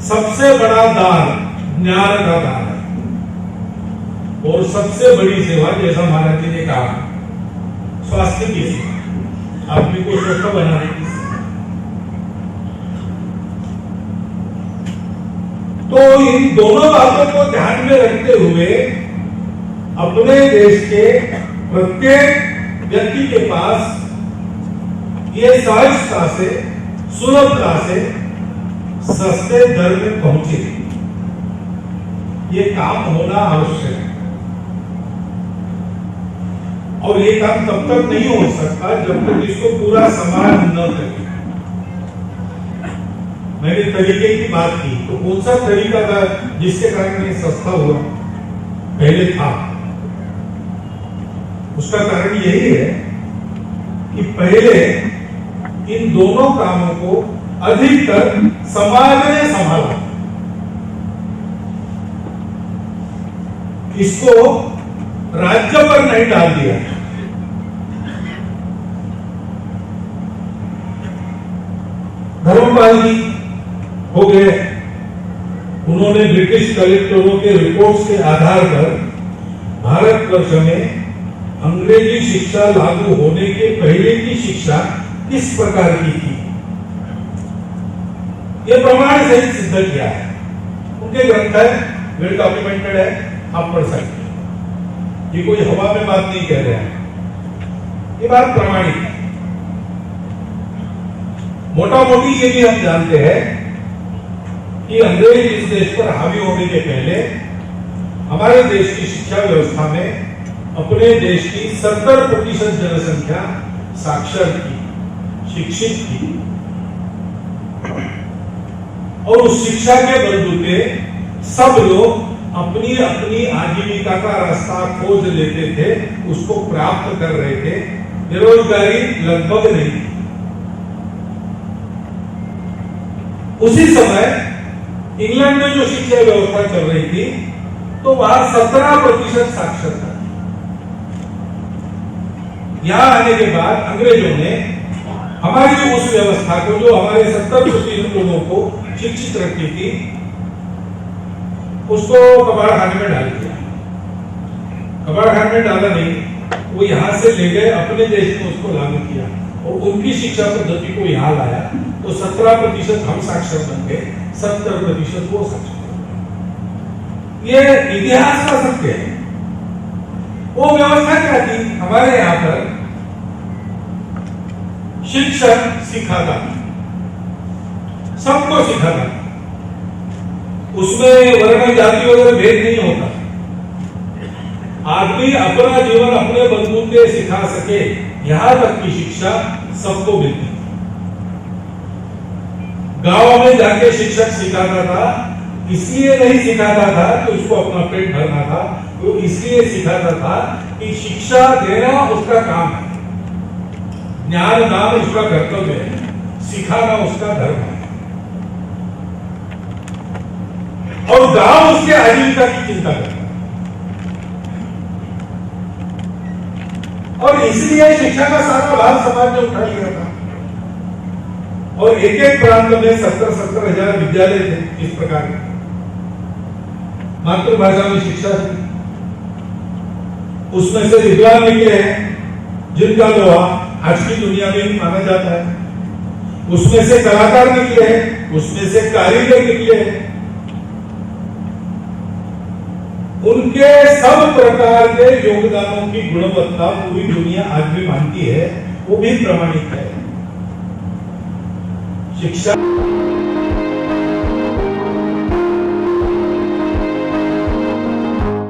सबसे बड़ा दान ज्ञान का दान है और सबसे बड़ी सेवा, जैसा महाराज जी ने कहा, स्वास्थ्य की सेवा, आदमी को स्वस्थ बनाने की सेवा। तो इन दोनों बातों को ध्यान में रखते हुए अपने देश के प्रत्येक व्यक्ति के पास ये सहजता से, सुलभता से सस्ते दर में पहुंचे, ये काम होना आवश्यक है। और ये काम तब तक नहीं हो सकता जब तक इसको पूरा समाज न करे। मैंने तरीके की बात की, तो कौन सा तरीका था जिसके कारण ये सस्ता हुआ? पहले था, उसका कारण यही है कि पहले इन दोनों कामों को अधिकतर समाज ने संभाला। इसको राज्य पर नहीं डाल दिया। धर्मपाल जी हो गए, उन्होंने ब्रिटिश कलेक्टरों के रिपोर्ट्स के आधार पर भारतवर्ष में अंग्रेजी शिक्षा लागू होने के पहले की शिक्षा किस प्रकार की थी, यह प्रमाण सहित सिद्ध किया है। उनके ग्रंथ है, वेल डॉक्यूमेंटेड है, आप पढ़ सकते हैं। ये कोई हवा में बात नहीं कह रहे हैं, ये बात प्रमाणित है। मोटा मोटी ये भी हम जानते हैं कि अंग्रेज इस देश पर हावी होने के पहले हमारे देश की शिक्षा व्यवस्था में अपने देश की 70% जनसंख्या साक्षर थी, शिक्षित थी, और उस शिक्षा के बलबूते सब लोग अपनी अपनी आजीविका का रास्ता खोज लेते थे, उसको प्राप्त कर रहे थे। बेरोजगारी लगभग नहीं थी। उसी समय इंग्लैंड में जो शिक्षा व्यवस्था चल रही थी, तो वहां 17% साक्षरता। यहां आने के बाद अंग्रेजों ने हमारी उस व्यवस्था को, जो हमारे 70% लोगों को शिक्षित रखती थी, उसको कबाड़खाने में डाल दिया। कबाड़खाने में डाला नहीं, वो यहां से ले गए, अपने देश में उसको लागू किया और उनकी शिक्षा पद्धति को यहां लाया। तो 17% हम साक्षर बन गए, 70% वो साक्षर। ये इतिहास का सत्य है। वो व्यवस्था क्या थी? हमारे यहां पर शिक्षक सिखाता, सबको सिखाता, उसमें वर्ण जाति वगैरह भेद नहीं होता। आदमी अपना जीवन अपने बलबूते सिखा सके, यहां तक की शिक्षा सबको मिलती। गांव में जाके शिक्षक सिखाता था, इसलिए नहीं सिखाता था कि उसको अपना पेट भरना था, वो इसलिए सिखाता था कि शिक्षा देना उसका काम है, ज्ञान दान उसका कर्तव्य है, सिखाना उसका धर्म है। और गांव उसके आजीविका की चिंता करता है। और इसलिए शिक्षा का सारा भार समाज ने उठा लिया था। और एक एक प्रांत में 70-70 हजार विद्यालय थे इस प्रकार के, मातृभाषा में शिक्षा थी। उसमें से विद्वान निकले हैं जिनका लोहा आज की दुनिया में ही माना जाता है। उसमें से कलाकार निकले हैं, उसमें से कारीगर निकले हैं। उनके सब प्रकार के योगदानों की गुणवत्ता पूरी दुनिया आज भी मानती है, वो भी प्रमाणित है। शिक्षा